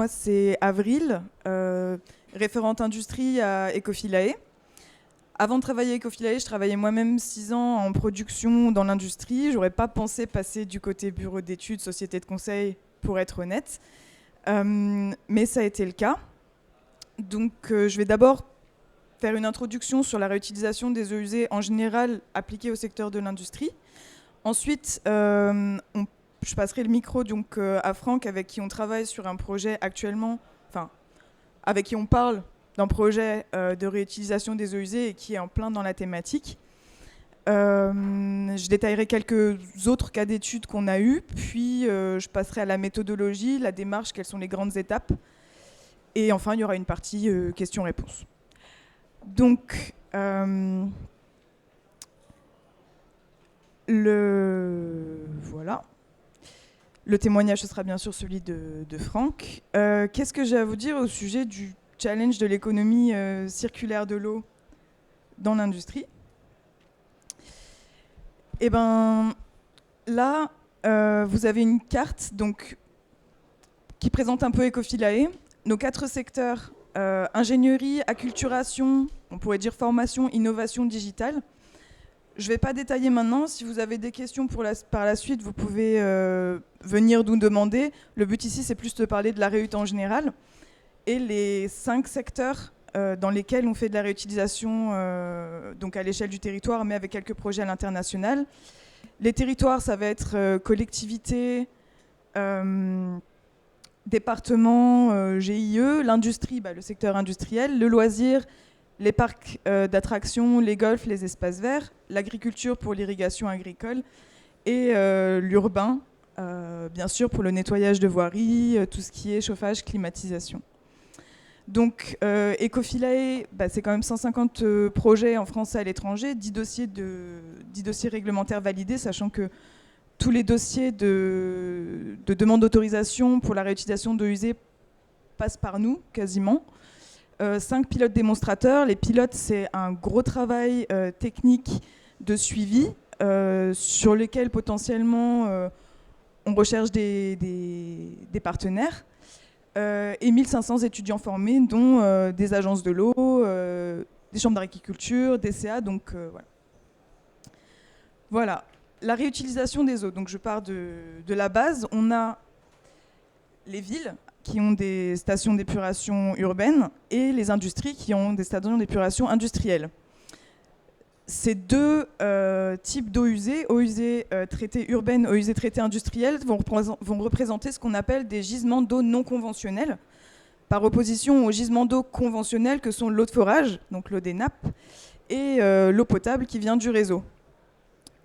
moi c'est Avril, référente industrie à Ecofilae. Avant de travailler à Ecofilae, je travaillais moi-même 6 ans en production dans l'industrie. J'aurais pas pensé passer du côté bureau d'études, société de conseil, pour être honnête. Mais ça a été le cas. Donc je vais d'abord faire une introduction sur la réutilisation des eaux usées en général appliquées au secteur de l'industrie. Ensuite, je passerai le micro donc, à Franck, avec qui on travaille sur un projet actuellement, enfin, avec qui on parle d'un projet de réutilisation des eaux usées et qui est en plein dans la thématique. Je détaillerai quelques autres cas d'études qu'on a eus, puis je passerai à la méthodologie, la démarche, quelles sont les grandes étapes. Et enfin, il y aura une partie questions-réponses. Donc, voilà. Le témoignage, ce sera bien sûr celui de Franck. Qu'est-ce que j'ai à vous dire au sujet du challenge de l'économie circulaire de l'eau dans l'industrie ? Eh bien, là, vous avez une carte donc, qui présente un peu Ecofilae. Nos 4 secteurs, ingénierie, acculturation, on pourrait dire formation, innovation digitale. Je ne vais pas détailler maintenant. Si vous avez des questions par la suite, vous pouvez venir nous demander. Le but ici, c'est plus de parler de la réut en général. Et les 5 secteurs dans lesquels on fait de la réutilisation donc à l'échelle du territoire, mais avec quelques projets à l'international. Les territoires, ça va être collectivités, départements, GIE, l'industrie, le secteur industriel, le loisir, les parcs d'attractions, les golfs, les espaces verts, l'agriculture pour l'irrigation agricole et l'urbain, bien sûr, pour le nettoyage de voiries, tout ce qui est chauffage, climatisation. Donc, Ecofilae, c'est quand même 150 projets en France et à l'étranger, 10 dossiers réglementaires validés, sachant que tous les dossiers de demande d'autorisation pour la réutilisation d'eau usée passent par nous, quasiment. 5 pilotes démonstrateurs. Les pilotes, c'est un gros travail technique de suivi sur lequel potentiellement on recherche des partenaires. Et 1500 étudiants formés, dont des agences de l'eau, des chambres d'agriculture, des CA. Donc voilà. Voilà. La réutilisation des eaux. Donc je pars de la base. On a les villes qui ont des stations d'épuration urbaines et les industries qui ont des stations d'épuration industrielles. Ces 2 types d'eau usée traitée urbaine, eau usée traitée industrielle, vont représenter ce qu'on appelle des gisements d'eau non conventionnels, par opposition aux gisements d'eau conventionnels que sont l'eau de forage, donc l'eau des nappes, et l'eau potable qui vient du réseau.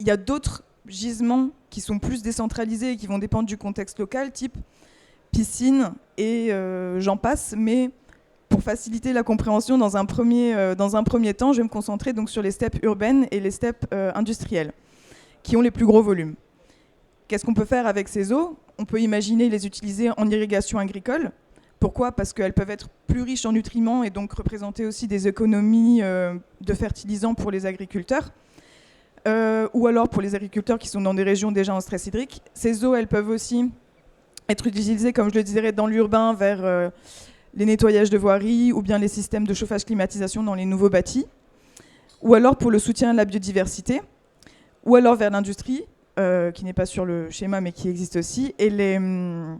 Il y a d'autres gisements qui sont plus décentralisés et qui vont dépendre du contexte local, type piscine et j'en passe, mais pour faciliter la compréhension dans un premier temps, je vais me concentrer donc sur les steppes urbaines et les steppes industrielles, qui ont les plus gros volumes. Qu'est-ce qu'on peut faire avec ces eaux ? On peut imaginer les utiliser en irrigation agricole. Pourquoi ? Parce qu'elles peuvent être plus riches en nutriments et donc représenter aussi des économies de fertilisants pour les agriculteurs. Ou alors pour les agriculteurs qui sont dans des régions déjà en stress hydrique. Ces eaux, elles peuvent aussi être utilisées, comme je le dirais, dans l'urbain vers les nettoyages de voiries ou bien les systèmes de chauffage-climatisation dans les nouveaux bâtis, ou alors pour le soutien à la biodiversité, ou alors vers l'industrie, qui n'est pas sur le schéma mais qui existe aussi. Et ce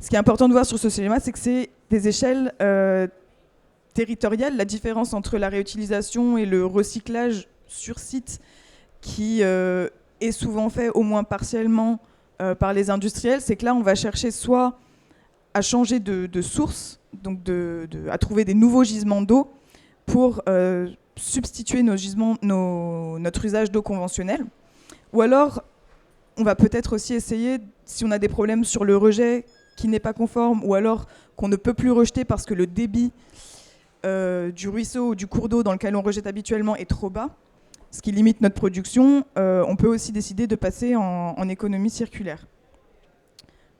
qui est important de voir sur ce schéma, c'est que c'est des échelles territoriales. La différence entre la réutilisation et le recyclage sur site, qui est souvent fait au moins partiellement par les industriels, c'est que là, on va chercher soit à changer de source, donc à trouver des nouveaux gisements d'eau pour substituer notre usage d'eau conventionnelle. Ou alors, on va peut-être aussi essayer, si on a des problèmes sur le rejet qui n'est pas conforme, ou alors qu'on ne peut plus rejeter parce que le débit du ruisseau ou du cours d'eau dans lequel on rejette habituellement est trop bas, ce qui limite notre production, on peut aussi décider de passer en économie circulaire.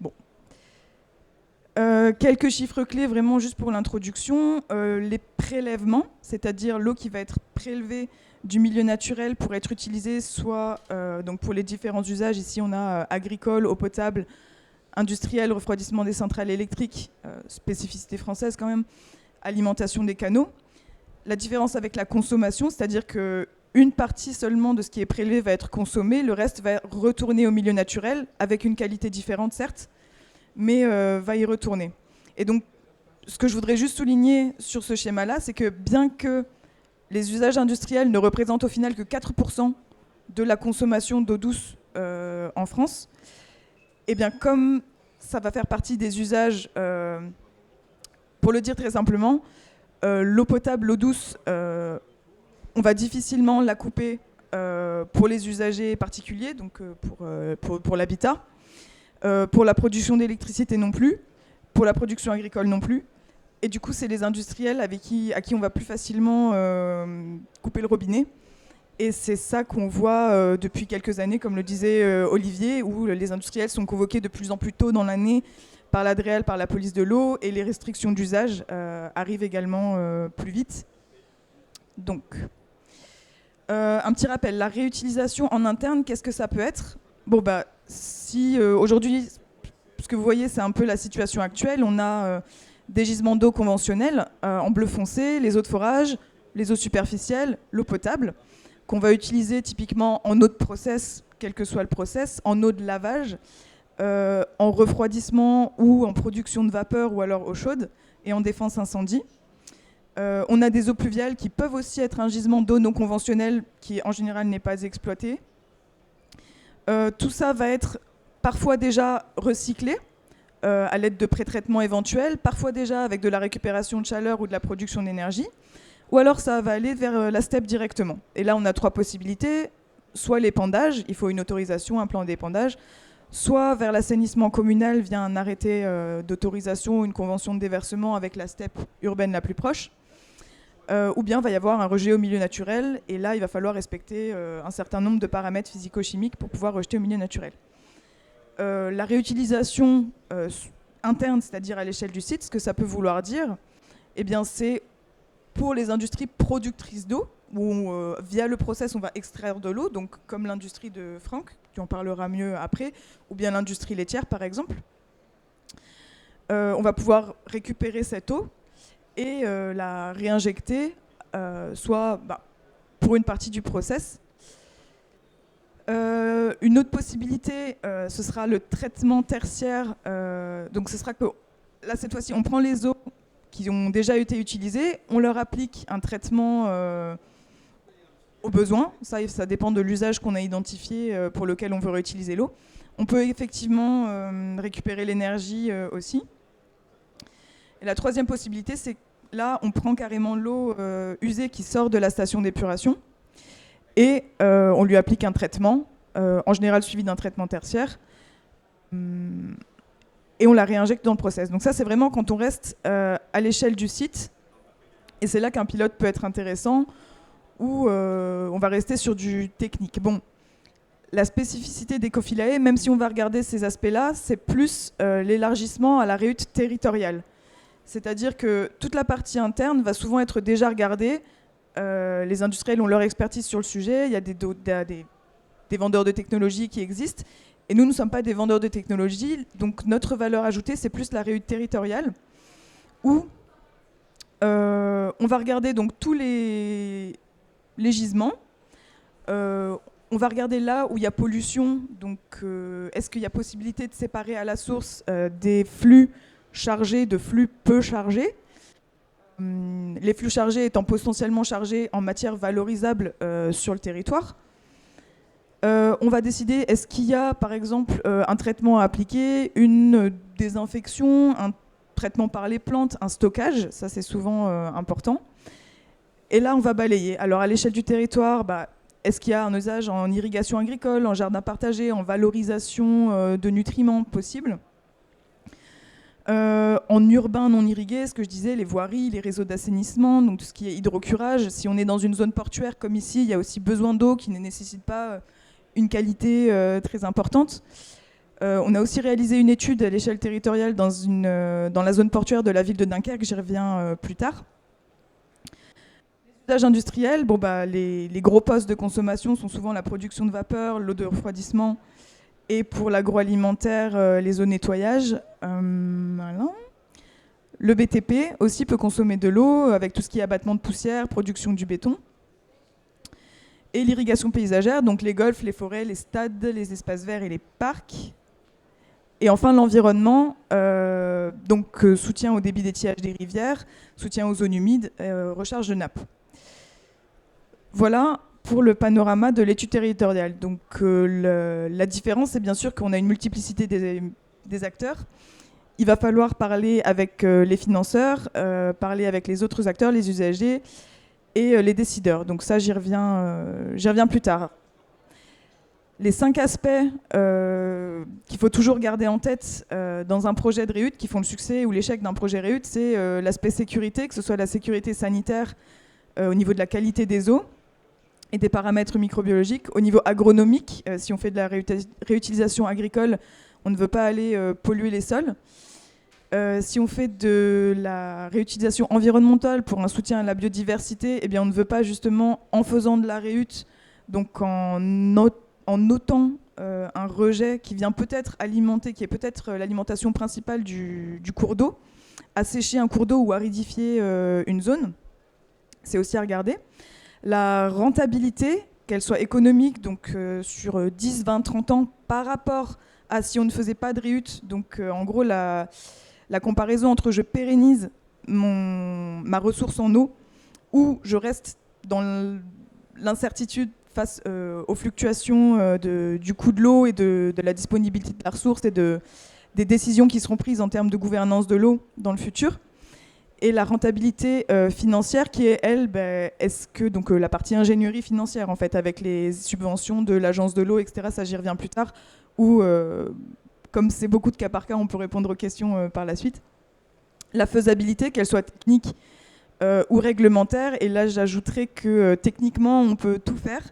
Bon. Quelques chiffres clés vraiment juste pour l'introduction. Les prélèvements, c'est-à-dire l'eau qui va être prélevée du milieu naturel pour être utilisée soit donc pour les différents usages. Ici on a agricole, eau potable, industriel, refroidissement des centrales électriques, spécificité française quand même, alimentation des canaux. La différence avec la consommation, c'est-à-dire qu'une partie seulement de ce qui est prélevé va être consommée, le reste va retourner au milieu naturel, avec une qualité différente certes, mais va y retourner. Et donc, ce que je voudrais juste souligner sur ce schéma-là, c'est que bien que les usages industriels ne représentent au final que 4% de la consommation d'eau douce en France, et bien comme ça va faire partie des usages, pour le dire très simplement, l'eau potable, l'eau douce, on va difficilement la couper pour les usagers particuliers, donc pour l'habitat, pour la production d'électricité non plus, pour la production agricole non plus. Et du coup, c'est les industriels à qui on va plus facilement couper le robinet. Et c'est ça qu'on voit depuis quelques années, comme le disait Olivier, où les industriels sont convoqués de plus en plus tôt dans l'année par l'ADREAL, par la police de l'eau, et les restrictions d'usage arrivent également plus vite. Donc, un petit rappel, la réutilisation en interne, qu'est-ce que ça peut être ? Bon, bah, si aujourd'hui, ce que vous voyez, c'est un peu la situation actuelle, on a des gisements d'eau conventionnels en bleu foncé, les eaux de forage, les eaux superficielles, l'eau potable, qu'on va utiliser typiquement en eau de process, quel que soit le process, en eau de lavage, en refroidissement ou en production de vapeur ou alors eau chaude, et en défense incendie. On a des eaux pluviales qui peuvent aussi être un gisement d'eau non conventionnelle qui en général n'est pas exploité. Tout ça va être parfois déjà recyclé à l'aide de pré-traitements éventuels, parfois déjà avec de la récupération de chaleur ou de la production d'énergie, ou alors ça va aller vers la steppe directement. Et là on a 3 possibilités, soit l'épandage, il faut une autorisation, un plan d'épandage, soit vers l'assainissement communal via un arrêté d'autorisation ou une convention de déversement avec la steppe urbaine la plus proche, ou bien il va y avoir un rejet au milieu naturel, et là il va falloir respecter un certain nombre de paramètres physico-chimiques pour pouvoir rejeter au milieu naturel. La réutilisation interne, c'est-à-dire à l'échelle du site, ce que ça peut vouloir dire, eh bien, c'est pour les industries productrices d'eau, où via le process on va extraire de l'eau, donc comme l'industrie de Franck, tu en parleras mieux après, ou bien l'industrie laitière par exemple. On va pouvoir récupérer cette eau et la réinjecter, soit pour une partie du process. Une autre possibilité, ce sera le traitement tertiaire. Donc ce sera que là, cette fois-ci, on prend les eaux qui ont déjà été utilisées, on leur applique un traitement au besoin. Ça dépend de l'usage qu'on a identifié pour lequel on veut réutiliser l'eau. On peut effectivement récupérer l'énergie aussi. Et la troisième possibilité, c'est que là, on prend carrément l'eau usée qui sort de la station d'épuration et on lui applique un traitement, en général suivi d'un traitement tertiaire, et on la réinjecte dans le process. Donc ça, c'est vraiment quand on reste à l'échelle du site, et c'est là qu'un pilote peut être intéressant, où on va rester sur du technique. Bon, la spécificité d'Ecofilae, même si on va regarder ces aspects-là, c'est plus l'élargissement à la réhute territoriale. C'est-à-dire que toute la partie interne va souvent être déjà regardée. Les industriels ont leur expertise sur le sujet, il y a des vendeurs de technologie qui existent, et nous ne sommes pas des vendeurs de technologie, donc notre valeur ajoutée, c'est plus la réhute territoriale, où on va regarder donc tous les gisements, on va regarder là où il y a pollution, donc est-ce qu'il y a possibilité de séparer à la source des flux chargés de flux peu chargés, les flux chargés étant potentiellement chargés en matière valorisable sur le territoire. On va décider, est-ce qu'il y a par exemple un traitement à appliquer, une désinfection, un traitement par les plantes, un stockage, ça c'est souvent important. Et là on va balayer. Alors à l'échelle du territoire, est-ce qu'il y a un usage en irrigation agricole, en jardin partagé, en valorisation de nutriments possibles ? En urbain non irrigué, ce que je disais, les voiries, les réseaux d'assainissement, donc tout ce qui est hydrocurage. Si on est dans une zone portuaire comme ici, il y a aussi besoin d'eau qui ne nécessite pas une qualité très importante. On a aussi réalisé une étude à l'échelle territoriale dans la zone portuaire de la ville de Dunkerque, j'y reviens plus tard. Les usages industriels, les gros postes de consommation sont souvent la production de vapeur, l'eau de refroidissement Et pour l'agroalimentaire, les eaux nettoyage, voilà. Le BTP aussi peut consommer de l'eau avec tout ce qui est abattement de poussière, production du béton. Et l'irrigation paysagère, donc les golfs, les forêts, les stades, les espaces verts et les parcs. Et enfin l'environnement, donc soutien au débit d'étiage des rivières, soutien aux zones humides, recharge de nappes. Voilà pour le panorama de l'étude territoriale. Donc la différence, c'est bien sûr qu'on a une multiplicité des acteurs. Il va falloir parler avec les financeurs, parler avec les autres acteurs, les usagers et les décideurs. Donc ça, j'y reviens plus tard. Les 5 aspects qu'il faut toujours garder en tête dans un projet de REUT qui font le succès ou l'échec d'un projet REUT, c'est l'aspect sécurité, que ce soit la sécurité sanitaire au niveau de la qualité des eaux et des paramètres microbiologiques. Au niveau agronomique, si on fait de la réutilisation agricole, on ne veut pas aller polluer les sols. Si on fait de la réutilisation environnementale pour un soutien à la biodiversité, eh bien on ne veut pas justement, en faisant de la réut, donc en notant un rejet qui vient peut-être alimenter, qui est peut-être l'alimentation principale du cours d'eau, assécher un cours d'eau ou aridifier une zone, c'est aussi à regarder. La rentabilité, qu'elle soit économique, donc sur 10, 20, 30 ans, par rapport à si on ne faisait pas de réut, donc en gros la comparaison entre je pérennise ma ressource en eau ou je reste dans l'incertitude face aux fluctuations du coût de l'eau et de la disponibilité de la ressource et des décisions qui seront prises en termes de gouvernance de l'eau dans le futur. Et la rentabilité financière qui est, elle, est-ce que donc, la partie ingénierie financière, en fait, avec les subventions de l'agence de l'eau, etc., ça j'y reviens plus tard, ou comme c'est beaucoup de cas par cas, on peut répondre aux questions par la suite. La faisabilité, qu'elle soit technique ou réglementaire, et là j'ajouterais que techniquement on peut tout faire.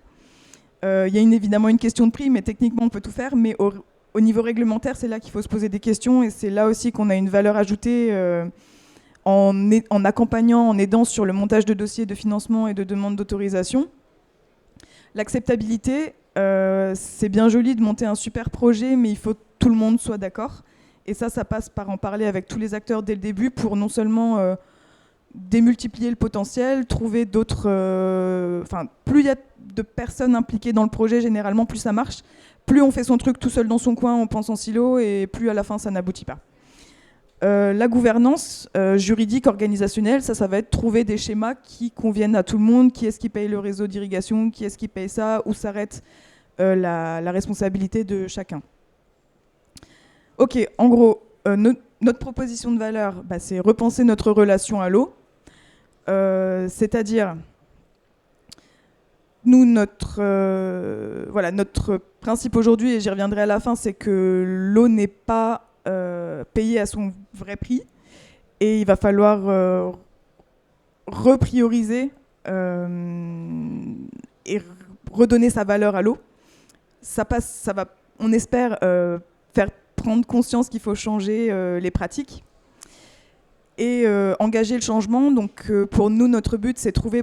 Il y a évidemment une question de prix, mais techniquement on peut tout faire, mais au niveau réglementaire, c'est là qu'il faut se poser des questions, et c'est là aussi qu'on a une valeur ajoutée en accompagnant, en aidant sur le montage de dossiers de financement et de demande d'autorisation. L'acceptabilité, c'est bien joli de monter un super projet, mais il faut que tout le monde soit d'accord. Et ça passe par en parler avec tous les acteurs dès le début pour non seulement démultiplier le potentiel, trouver d'autres... plus il y a de personnes impliquées dans le projet, généralement, plus ça marche. Plus on fait son truc tout seul dans son coin, on pense en silo, et plus à la fin, ça n'aboutit pas. La gouvernance juridique, organisationnelle, ça va être trouver des schémas qui conviennent à tout le monde. Qui est-ce qui paye le réseau d'irrigation? Qui est-ce qui paye ça? Où s'arrête la responsabilité de chacun? Ok, en gros, notre proposition de valeur, c'est repenser notre relation à l'eau. C'est-à-dire, nous, notre principe aujourd'hui, et j'y reviendrai à la fin, c'est que l'eau n'est pas payée à son vrai prix. Et il va falloir reprioriser et redonner sa valeur à l'eau. On espère faire prendre conscience qu'il faut changer les pratiques et engager le changement. Donc pour nous, notre but, c'est de trouver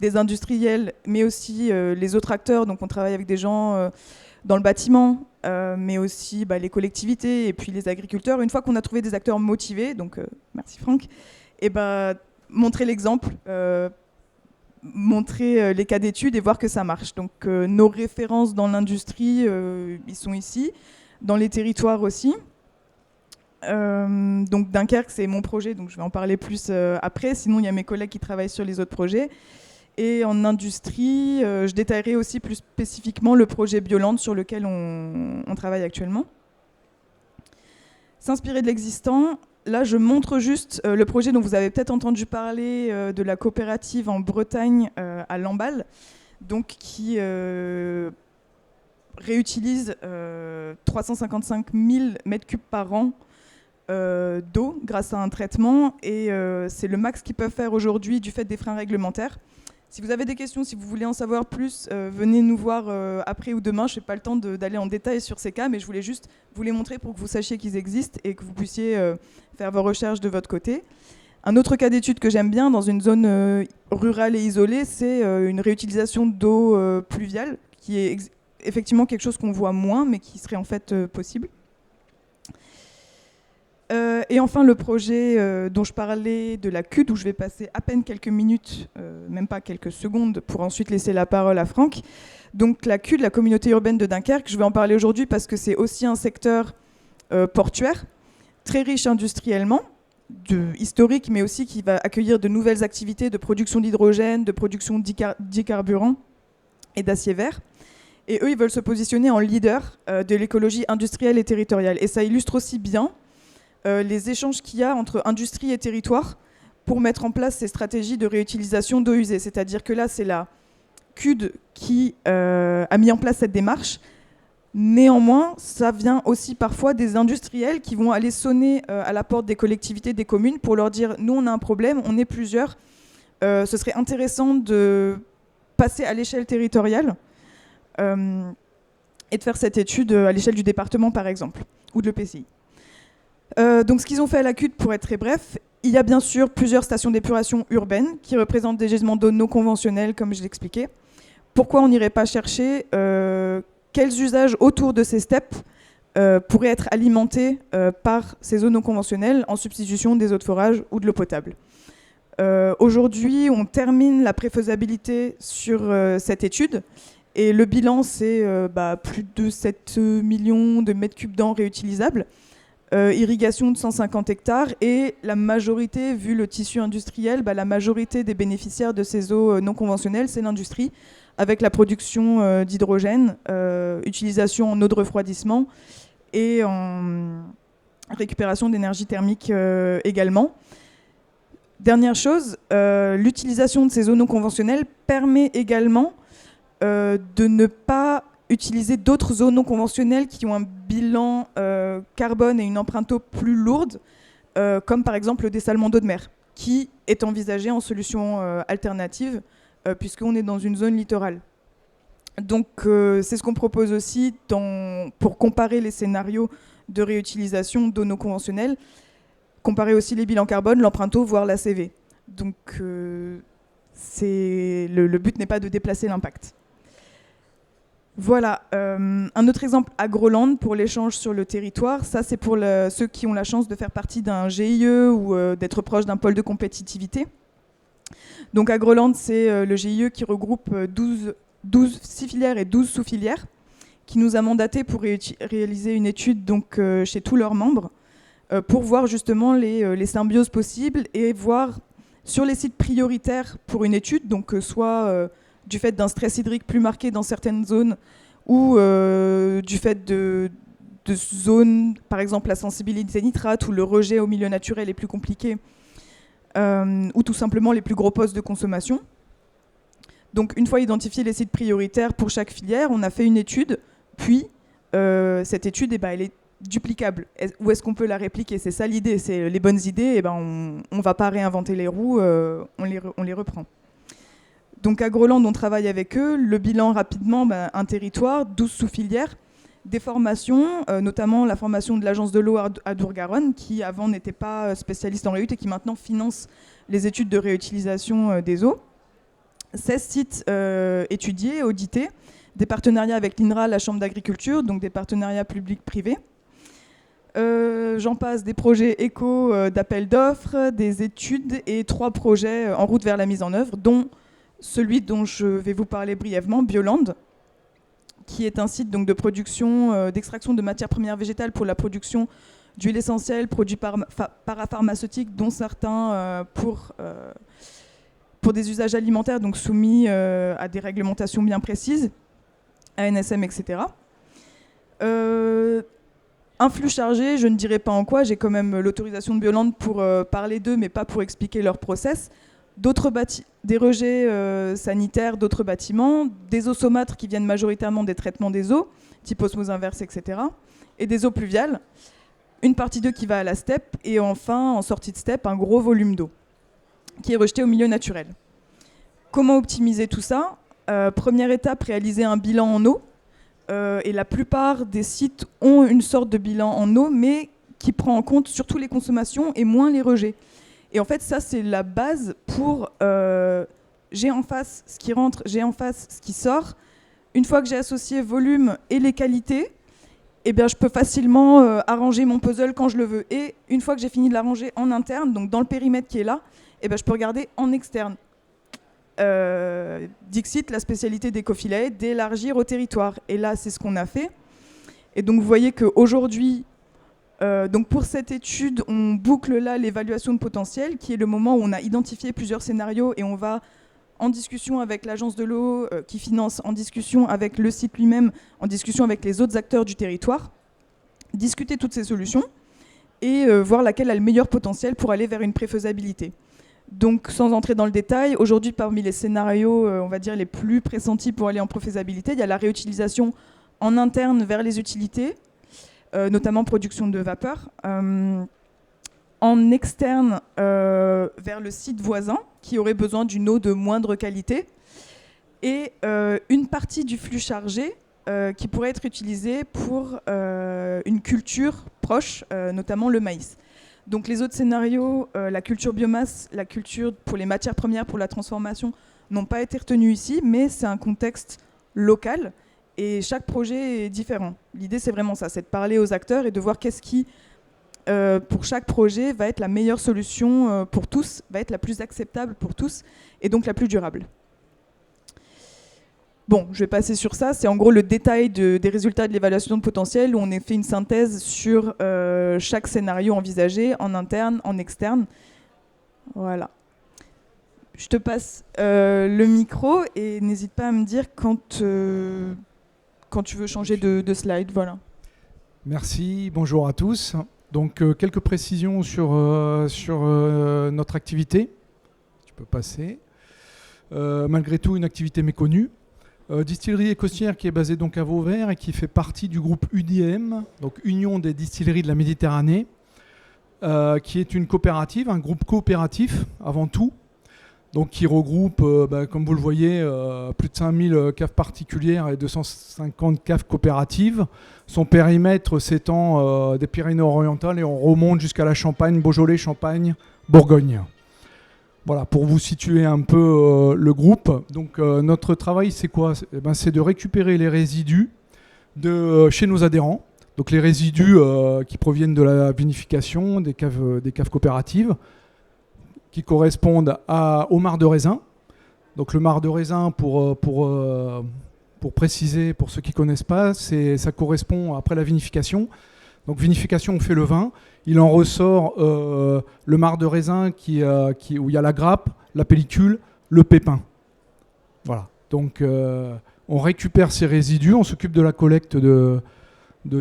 des industriels, mais aussi les autres acteurs. Donc on travaille avec des gens dans le bâtiment, mais aussi les collectivités et puis les agriculteurs. Une fois qu'on a trouvé des acteurs motivés, donc merci Franck, et montrer l'exemple, montrer les cas d'études et voir que ça marche. Donc nos références dans l'industrie, ils sont ici, dans les territoires aussi. Donc Dunkerque, c'est mon projet, donc je vais en parler plus après. Sinon, il y a mes collègues qui travaillent sur les autres projets. Et en industrie, je détaillerai aussi plus spécifiquement le projet Bioland sur lequel on travaille actuellement. S'inspirer de l'existant. Là, je montre juste le projet dont vous avez peut-être entendu parler de la coopérative en Bretagne à Lamballe, donc qui réutilise 355 000 m3 par an d'eau grâce à un traitement. Et c'est le max qu'ils peuvent faire aujourd'hui du fait des freins réglementaires. Si vous avez des questions, si vous voulez en savoir plus, venez nous voir après ou demain. Je n'ai pas le temps d'aller en détail sur ces cas, mais je voulais juste vous les montrer pour que vous sachiez qu'ils existent et que vous puissiez faire vos recherches de votre côté. Un autre cas d'étude que j'aime bien dans une zone rurale et isolée, c'est une réutilisation d'eau pluviale qui est effectivement quelque chose qu'on voit moins, mais qui serait en fait possible. Et enfin, le projet dont je parlais de la CUD, où je vais passer à peine quelques minutes, même pas quelques secondes, pour ensuite laisser la parole à Franck. Donc la CUD, la communauté urbaine de Dunkerque, je vais en parler aujourd'hui parce que c'est aussi un secteur portuaire, très riche industriellement, historique, mais aussi qui va accueillir de nouvelles activités de production d'hydrogène, de production d'e-carburant et d'acier vert. Et eux, ils veulent se positionner en leader de l'écologie industrielle et territoriale. Et ça illustre aussi bien les échanges qu'il y a entre industrie et territoire pour mettre en place ces stratégies de réutilisation d'eau usée. C'est-à-dire que là, c'est la CUD qui a mis en place cette démarche. Néanmoins, ça vient aussi parfois des industriels qui vont aller sonner à la porte des collectivités, des communes, pour leur dire « nous, on a un problème, on est plusieurs, ce serait intéressant de passer à l'échelle territoriale et de faire cette étude à l'échelle du département, par exemple, ou de l'EPCI. » Donc ce qu'ils ont fait à la CUD, pour être très bref, il y a bien sûr plusieurs stations d'épuration urbaines qui représentent des gisements d'eau non conventionnels, comme je l'expliquais. Pourquoi on n'irait pas chercher quels usages autour de ces steppes pourraient être alimentés par ces eaux non conventionnelles en substitution des eaux de forage ou de l'eau potable. Aujourd'hui, on termine la préfaisabilité sur cette étude et le bilan, c'est plus de 7 millions de mètres cubes d'eau réutilisables. Irrigation de 150 hectares et la majorité, vu le tissu industriel, la majorité des bénéficiaires de ces eaux non conventionnelles, c'est l'industrie, avec la production d'hydrogène, utilisation en eau de refroidissement et en récupération d'énergie thermique également. Dernière chose, l'utilisation de ces eaux non conventionnelles permet également de ne pas utiliser d'autres eaux non conventionnelles qui ont un bilan carbone et une empreinte eau plus lourde, comme par exemple le dessalement d'eau de mer, qui est envisagé en solution alternative, puisqu'on est dans une zone littorale. Donc c'est ce qu'on propose aussi pour comparer les scénarios de réutilisation d'eau non conventionnelle, comparer aussi les bilans carbone, l'empreinte eau, voire la CV. Donc le but n'est pas de déplacer l'impact. Voilà, un autre exemple, Agroland, pour l'échange sur le territoire. Ça, c'est pour ceux qui ont la chance de faire partie d'un GIE ou d'être proche d'un pôle de compétitivité. Donc Agroland, c'est le GIE qui regroupe 6 filières et 12 sous-filières, qui nous a mandaté pour réaliser une étude donc, chez tous leurs membres, pour voir justement les symbioses possibles et voir sur les sites prioritaires pour une étude, donc soit du fait d'un stress hydrique plus marqué dans certaines zones ou du fait de zones, par exemple la sensibilité nitrate ou le rejet au milieu naturel est plus compliqué, ou tout simplement les plus gros postes de consommation. Donc une fois identifiés les sites prioritaires pour chaque filière, on a fait une étude, puis cette étude, elle est duplicable. Où est-ce qu'on peut la répliquer? C'est ça l'idée, c'est les bonnes idées, on ne va pas réinventer les roues, on les reprend. Donc à Groland, on travaille avec eux. Le bilan rapidement, un territoire, 12 sous-filières, des formations, notamment la formation de l'agence de l'eau à Dour-Garonne, qui avant n'était pas spécialiste en réut et qui maintenant finance les études de réutilisation des eaux. 16 sites étudiés, audités, des partenariats avec l'INRA, la Chambre d'agriculture, donc des partenariats publics-privés. J'en passe, des projets éco d'appel d'offres, des études et 3 projets en route vers la mise en œuvre, dont celui dont je vais vous parler brièvement, Bioland, qui est un site donc, de production, d'extraction de matières premières végétales pour la production d'huiles essentielles, produits parapharmaceutiques, dont certains pour des usages alimentaires, donc soumis à des réglementations bien précises, ANSM, etc. Un flux chargé, je ne dirais pas en quoi, j'ai quand même l'autorisation de Bioland pour parler d'eux, mais pas pour expliquer leur process. Des rejets sanitaires d'autres bâtiments, des eaux saumâtres qui viennent majoritairement des traitements des eaux, type osmose inverse, etc. Et des eaux pluviales, une partie d'eau qui va à la steppe, et enfin, en sortie de steppe, un gros volume d'eau qui est rejeté au milieu naturel. Comment optimiser tout ça? Première étape, réaliser un bilan en eau. Et la plupart des sites ont une sorte de bilan en eau, mais qui prend en compte surtout les consommations et moins les rejets. Et en fait, ça, c'est la base pour j'ai en face ce qui rentre, j'ai en face ce qui sort. une fois que j'ai associé volume et les qualités, eh bien, je peux facilement arranger mon puzzle quand je le veux. Et une fois que j'ai fini de l'arranger en interne, donc dans le périmètre qui est là, eh bien, je peux regarder en externe. Dixit, la spécialité d'Ecofillet, d'élargir au territoire. Et là, c'est ce qu'on a fait. Et donc, vous voyez qu'aujourd'hui, donc pour cette étude, on boucle là l'évaluation de potentiel, qui est le moment où on a identifié plusieurs scénarios et on va en discussion avec l'agence de l'eau qui finance, en discussion avec le site lui-même, en discussion avec les autres acteurs du territoire, discuter toutes ces solutions et voir laquelle a le meilleur potentiel pour aller vers une préfaisabilité. Donc, sans entrer dans le détail, aujourd'hui, parmi les scénarios, on va dire, les plus pressentis pour aller en préfaisabilité, il y a la réutilisation en interne vers les utilités, notamment production de vapeur, en externe vers le site voisin, qui aurait besoin d'une eau de moindre qualité, et une partie du flux chargé qui pourrait être utilisée pour une culture proche, notamment le maïs. Donc les autres scénarios, la culture biomasse, la culture pour les matières premières, pour la transformation, n'ont pas été retenus ici, mais c'est un contexte local et chaque projet est différent. L'idée, c'est vraiment ça, c'est de parler aux acteurs et de voir qu'est-ce qui, pour chaque projet, va être la meilleure solution pour tous, va être la plus acceptable pour tous et donc la plus durable. Bon, je vais passer sur ça. C'est en gros le détail des résultats de l'évaluation de potentiel où on a fait une synthèse sur chaque scénario envisagé, en interne, en externe. Voilà. Je te passe le micro et n'hésite pas à me dire quand tu veux changer de slide. Voilà. Merci, bonjour à tous. Donc quelques précisions sur notre activité. Tu peux passer. Malgré tout, une activité méconnue. Distillerie et Costières qui est basée donc à Vauvert et qui fait partie du groupe UDM, donc Union des distilleries de la Méditerranée, qui est une coopérative, un groupe coopératif avant tout, donc qui regroupe, comme vous le voyez, plus de 5000 caves particulières et 250 caves coopératives. Son périmètre s'étend des Pyrénées-Orientales et on remonte jusqu'à la Champagne, Beaujolais, Champagne, Bourgogne. Voilà, pour vous situer un peu le groupe. Donc notre travail, c'est quoi ? C'est de récupérer les résidus chez nos adhérents. Donc les résidus qui proviennent de la vinification, des caves coopératives, qui correspondent au marc de raisin. Donc le marc de raisin, pour préciser, pour ceux qui ne connaissent pas, ça correspond après la vinification. Donc vinification, on fait le vin. Il en ressort le marc de raisin où il y a la grappe, la pellicule, le pépin. Voilà. Donc on récupère ces résidus, on s'occupe de la collecte de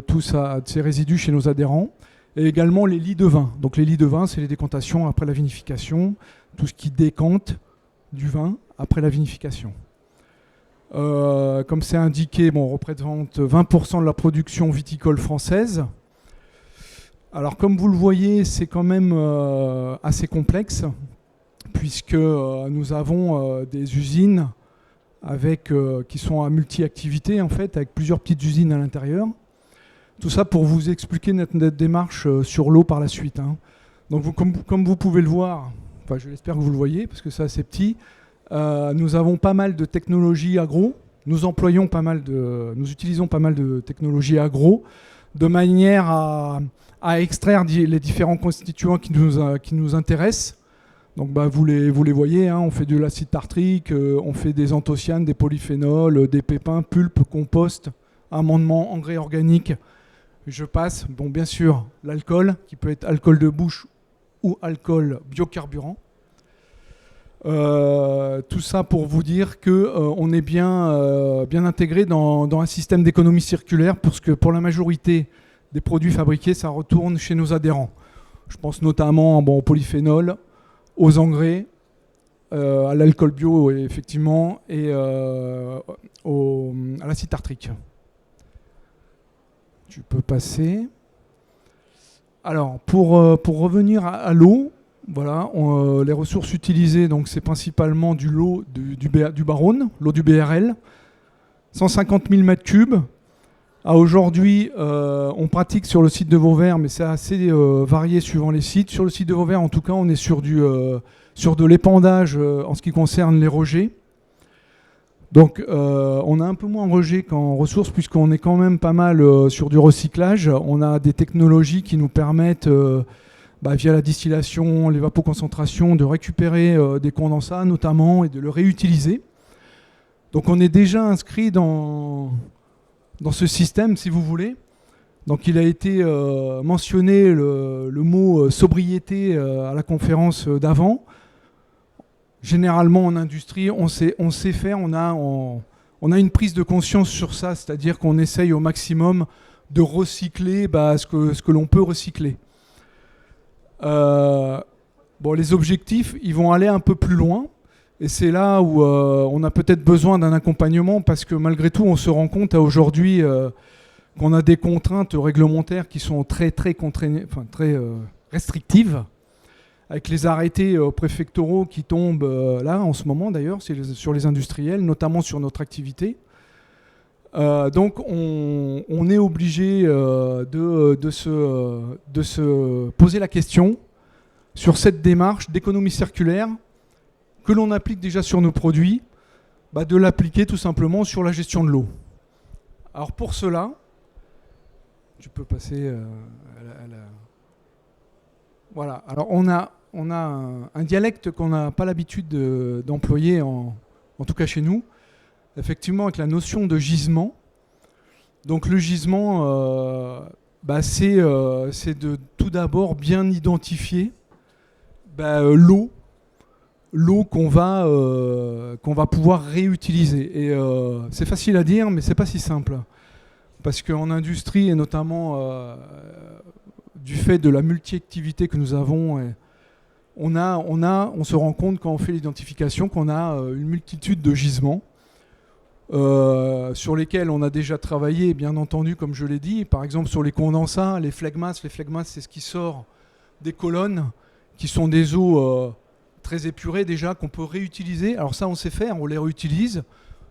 tout ça, de ces résidus chez nos adhérents. Et également les lits de vin. Donc les lits de vin, c'est les décantations après la vinification, tout ce qui décante du vin après la vinification. Comme c'est indiqué, on représente 20% de la production viticole française. Alors comme vous le voyez, c'est quand même assez complexe, puisque nous avons des usines qui sont à multi-activités, en fait, avec plusieurs petites usines à l'intérieur. Tout ça pour vous expliquer notre démarche sur l'eau par la suite. Donc comme vous pouvez le voir, enfin je l'espère que vous le voyez, parce que c'est assez petit, nous avons pas mal de technologies agro, nous utilisons pas mal de technologies agro, de manière à extraire les différents constituants qui nous intéressent. Donc vous les voyez, on fait de l'acide tartrique, on fait des anthocyanes, des polyphénols, des pépins, pulpe, compost, amendement, engrais organique. Je passe, bien sûr, l'alcool, qui peut être alcool de bouche ou alcool biocarburant. Tout ça pour vous dire qu'on est bien intégré dans un système d'économie circulaire, parce que pour la majorité des produits fabriqués, ça retourne chez nos adhérents. Je pense notamment au polyphénol, aux engrais, à l'alcool bio, effectivement, et à l'acide tartrique. Tu peux passer. Alors, pour revenir à l'eau, voilà, les ressources utilisées, donc c'est principalement l'eau du Baronne, l'eau du BRL, 150 000 m3. Aujourd'hui, on pratique sur le site de Vauvert, mais c'est assez varié suivant les sites. Sur le site de Vauvert, en tout cas, on est sur de l'épandage en ce qui concerne les rejets. Donc on a un peu moins en rejet qu'en ressources, puisqu'on est quand même pas mal sur du recyclage. On a des technologies qui nous permettent, via la distillation, l'évapoconcentration, de récupérer des condensats notamment et de le réutiliser. Donc on est déjà inscrit dans ce système, si vous voulez. Donc il a été mentionné le mot sobriété à la conférence d'avant. Généralement en industrie, on sait faire, on a une prise de conscience sur ça, c'est-à-dire qu'on essaye au maximum de recycler ce que l'on peut recycler. Les objectifs, ils vont aller un peu plus loin, et c'est là où on a peut-être besoin d'un accompagnement, parce que malgré tout, on se rend compte aujourd'hui qu'on a des contraintes réglementaires qui sont très restrictives, avec les arrêtés préfectoraux qui tombent là en ce moment d'ailleurs, sur les industriels, notamment sur notre activité. Donc on est obligé de se poser la question sur cette démarche d'économie circulaire que l'on applique déjà sur nos produits, de l'appliquer tout simplement sur la gestion de l'eau. Alors pour cela, tu peux passer à la... Voilà, alors on a un dialecte qu'on n'a pas l'habitude d'employer, en tout cas chez nous, effectivement avec la notion de gisement. Donc le gisement, c'est de tout d'abord bien identifier l'eau qu'on va pouvoir réutiliser. Et c'est facile à dire, mais c'est pas si simple. Parce qu'en industrie, et notamment du fait de la multi-activité que nous avons, on se rend compte quand on fait l'identification qu'on a une multitude de gisements sur lesquels on a déjà travaillé, bien entendu, comme je l'ai dit, par exemple sur les condensats, les phlegmas. Les phlegmas, c'est ce qui sort des colonnes, qui sont des eaux très épurées déjà, qu'on peut réutiliser. Alors ça, on sait faire, on les réutilise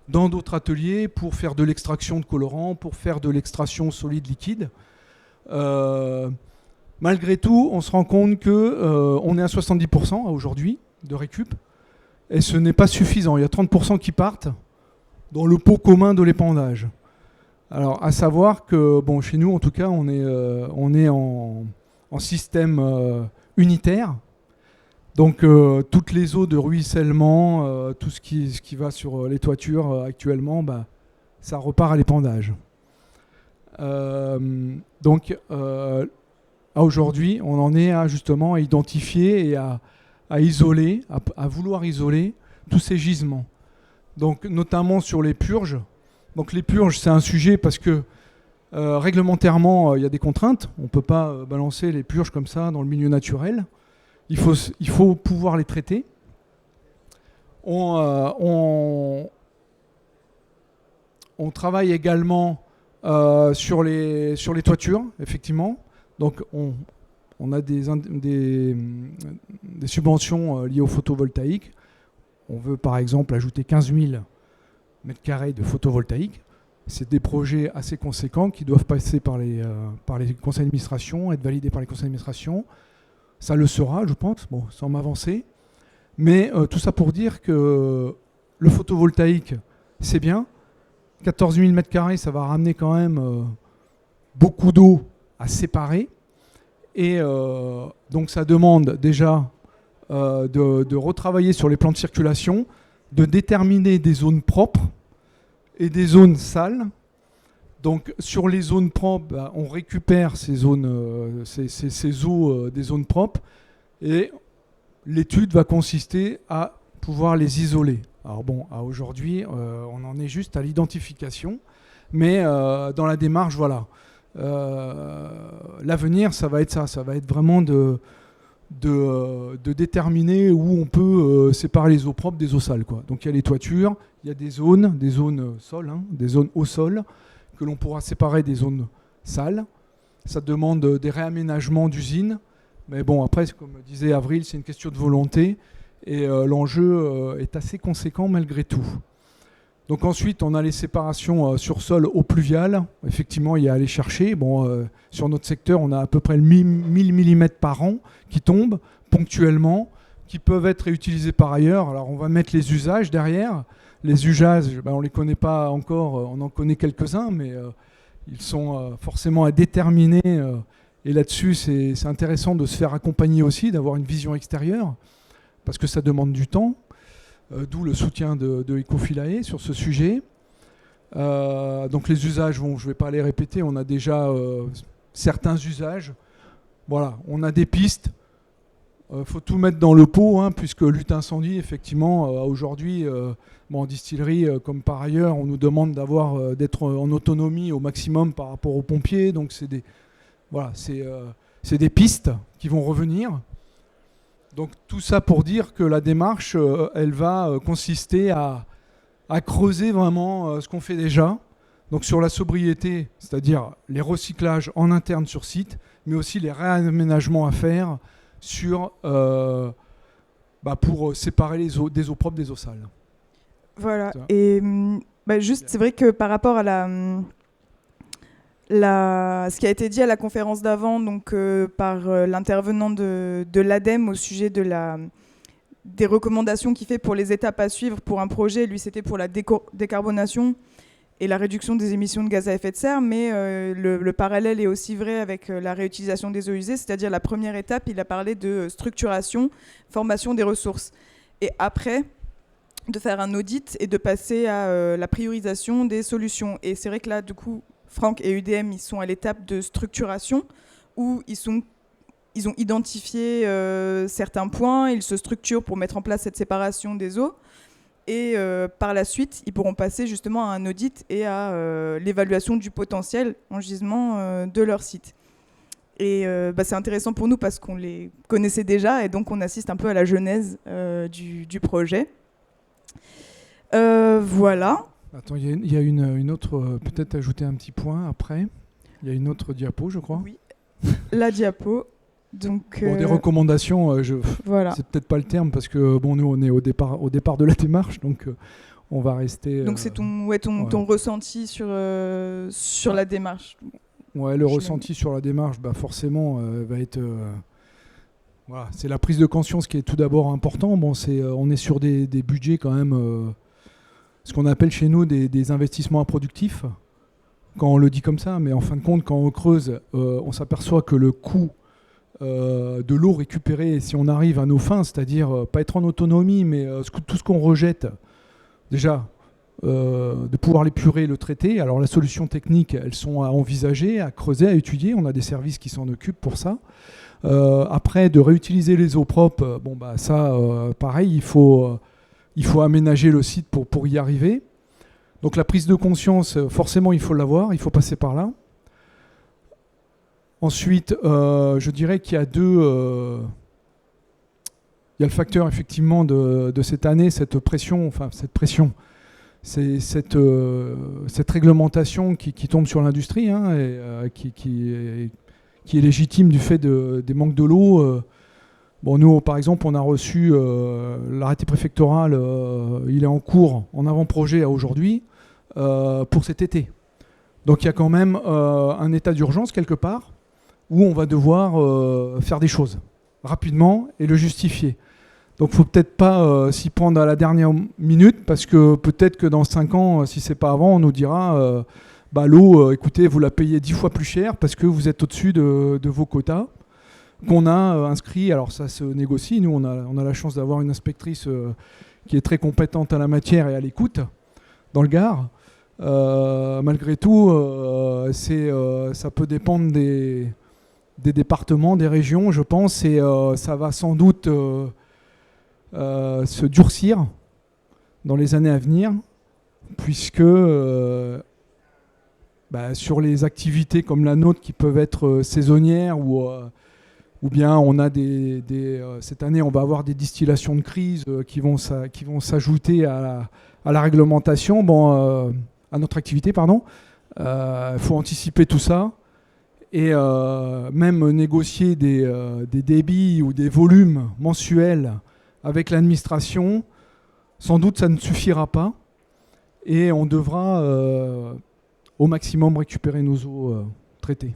dans d'autres ateliers pour faire de l'extraction de colorants, pour faire de l'extraction solide liquide. Malgré tout, on se rend compte qu'on est à 70% aujourd'hui de récup, et ce n'est pas suffisant. Il y a 30% qui partent dans le pot commun de l'épandage. Alors, à savoir que, chez nous, en tout cas, on est en système unitaire. Donc, toutes les eaux de ruissellement, tout ce qui va sur les toitures actuellement, ça repart à l'épandage. Aujourd'hui, on en est justement à identifier et à isoler, à vouloir isoler tous ces gisements. Donc, notamment sur les purges. Donc, les purges, c'est un sujet parce que réglementairement, il y a des contraintes. On ne peut pas balancer les purges comme ça dans le milieu naturel. Il faut pouvoir les traiter. On travaille également sur les toitures, effectivement. Donc on a des subventions liées au photovoltaïque. On veut par exemple ajouter 15 000 m² de photovoltaïque. C'est des projets assez conséquents qui doivent passer par les conseils d'administration, être validés par les conseils d'administration. Ça le sera, je pense, sans m'avancer. Mais tout ça pour dire que le photovoltaïque, c'est bien. 14 000 m², ça va ramener quand même beaucoup d'eau à séparer. Et donc ça demande déjà de retravailler sur les plans de circulation, de déterminer des zones propres et des zones sales. Donc sur les zones propres, on récupère ces eaux des zones propres, et l'étude va consister à pouvoir les isoler. Alors aujourd'hui, on en est juste à l'identification, mais dans la démarche, voilà. L'avenir, ça va être ça. Ça va être vraiment de déterminer où on peut séparer les eaux propres des eaux sales, quoi. Donc il y a les toitures, il y a des zones sol, des zones au sol, que l'on pourra séparer des zones sales. Ça demande des réaménagements d'usines. Mais après, comme disait Avril, c'est une question de volonté. Et l'enjeu est assez conséquent malgré tout. Donc ensuite, on a les séparations sur sol eau pluviale. Effectivement, il y a à aller chercher. Sur notre secteur, on a à peu près 1000 mm par an qui tombent ponctuellement, qui peuvent être réutilisés par ailleurs. Alors on va mettre les usages derrière. Les usages, on ne les connaît pas encore, on en connaît quelques-uns, mais ils sont forcément à déterminer. Et là-dessus, c'est intéressant de se faire accompagner aussi, d'avoir une vision extérieure, parce que ça demande du temps, d'où le soutien de Ecofilae sur ce sujet. Donc les usages, je ne vais pas les répéter, on a déjà certains usages. Voilà, on a des pistes. Faut tout mettre dans le pot, hein, puisque lutte incendie, effectivement, aujourd'hui, en distillerie, comme par ailleurs, on nous demande d'être en autonomie au maximum par rapport aux pompiers. Donc c'est des pistes qui vont revenir. Donc tout ça pour dire que la démarche, elle va consister à creuser vraiment ce qu'on fait déjà. Donc sur la sobriété, c'est-à-dire les recyclages en interne sur site, mais aussi les réaménagements à faire pour séparer les eaux, des eaux propres des eaux sales. Voilà. Et juste, c'est vrai que par rapport à ce qui a été dit à la conférence d'avant, donc par l'intervenant de l'ADEME au sujet des recommandations qu'il fait pour les étapes à suivre pour un projet, lui c'était pour la décarbonation et la réduction des émissions de gaz à effet de serre, mais le parallèle est aussi vrai avec la réutilisation des eaux usées, c'est-à-dire la première étape, il a parlé de structuration, formation des ressources. Et après, de faire un audit et de passer à la priorisation des solutions. Et c'est vrai que là, du coup, Franck et UDM, ils sont à l'étape de structuration, où ils ont identifié certains points, ils se structurent pour mettre en place cette séparation des eaux. Et par la suite, ils pourront passer justement à un audit et à l'évaluation du potentiel en gisement de leur site. Et c'est intéressant pour nous parce qu'on les connaissait déjà et donc on assiste un peu à la genèse du projet. Voilà. Attends, il y a une autre, peut-être ajouter un petit point après. Il y a une autre diapo, je crois. Oui, la diapo. Donc, des recommandations, voilà. C'est peut-être pas le terme parce que nous on est au départ de la démarche, donc on va rester. Donc c'est ton ressenti sur la démarche. Ouais, le ressenti sur la démarche, forcément, va être. Voilà, c'est la prise de conscience qui est tout d'abord important. Bon, on est sur des budgets quand même, ce qu'on appelle chez nous des investissements improductifs, quand on le dit comme ça, mais en fin de compte, quand on creuse, on s'aperçoit que le coût de l'eau récupérée, si on arrive à nos fins, c'est-à-dire pas être en autonomie, mais tout ce qu'on rejette, déjà, de pouvoir l'épurer, le traiter. Alors la solution technique, elles sont à envisager, à creuser, à étudier. On a des services qui s'en occupent pour ça. Après, de réutiliser les eaux propres, pareil, il faut aménager le site pour y arriver. Donc la prise de conscience, forcément, il faut l'avoir, il faut passer par là. Ensuite, je dirais qu'il y a il y a le facteur effectivement de cette année, cette pression, c'est cette réglementation qui tombe sur l'industrie, hein, et qui est légitime du fait des manques de l'eau. Nous, par exemple, on a reçu l'arrêté préfectoral, il est en cours, en avant-projet à aujourd'hui, pour cet été. Donc il y a quand même un état d'urgence quelque part, où on va devoir faire des choses rapidement et le justifier. Donc il ne faut peut-être pas s'y prendre à la dernière minute, parce que peut-être que dans 5 ans, si ce n'est pas avant, on nous dira l'eau, écoutez, vous la payez 10 fois plus cher parce que vous êtes au-dessus de vos quotas qu'on a inscrits. Alors ça se négocie. Nous, on a la chance d'avoir une inspectrice qui est très compétente à la matière et à l'écoute dans le Gard. Malgré tout, ça peut dépendre des départements, des régions, je pense, et ça va sans doute se durcir dans les années à venir, puisque sur les activités comme la nôtre qui peuvent être saisonnières ou bien on a cette année on va avoir des distillations de crise qui vont s'ajouter à la réglementation, à notre activité, pardon. Faut anticiper tout ça. Et même négocier des débits ou des volumes mensuels avec l'administration, sans doute ça ne suffira pas. Et on devra au maximum récupérer nos eaux traitées.